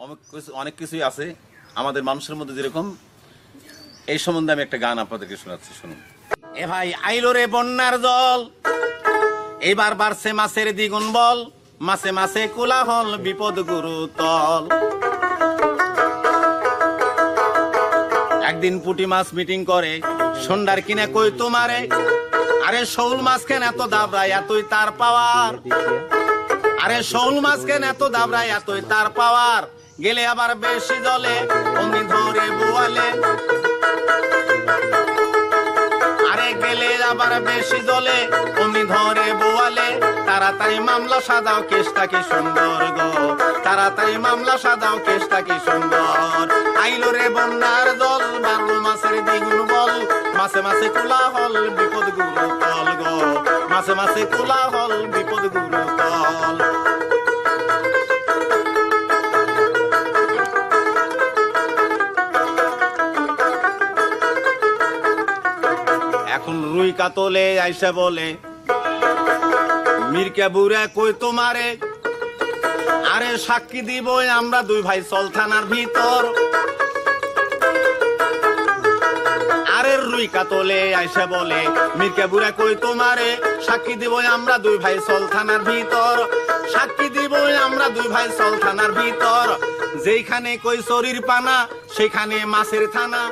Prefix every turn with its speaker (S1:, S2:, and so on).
S1: অনেক কিছুই আছে আমাদের মানুষের মধ্যে যেরকম, এই সম্বন্ধে আমি একটা গান আপনাদেরকে শোনাচ্ছি, শুনুন। এ ভাই আইলো রে বন্যার জল, এইবার বাড়ছে মাছের দ্বিগুণ বল, মাছে মাছে কোলাহল বিপদ গুরুতল। একদিন পুঁটি মাছ মিটিং করে, সন্ধ্যার কিনে কই তোমারে, আরে শৌল মাছ কেন এত দাবড়ায় এতই তার পাওয়ার, আরে শৌল মাছ কেন এত দাবড়ায় এতই তার পাওয়ার, গেলে আবার বেশি জলে অমনি ধরে বোয়ালে, আরে গেলে আবার বেশি জলে অমনি ধরে বোয়ালে, তাড়াতাড়ি মামলা সাজাও কেসটা কি সুন্দর গো, তাড়াতাড়ি মামলা সাজাও কেসটা কি সুন্দর। আইলো রে বন্যার জল, বাড়লো মাছের দ্বিগুণ বল, মাছে মাছে কোলাহল বিপদ গুরুতল গো, মাছে মাছে কোলাহল বিপদ গুরুতল। এখন রুই কাতলে আইসা বলে, মির্কা বুড়া কই তোমারে, আরে সাক্ষী দিব আমরা দুই ভাই চল থানার ভিতর, আরে রুই কাতলে আইসা বলে, মির্কা বুড়া কই তোমারে, সাক্ষী দিব আমরা দুই ভাই চল থানার ভিতর, সাক্ষী দিব আমরা দুই ভাই চল থানার ভিতর, যেখানে কই চরির পানা সেখানে মাছের থানা।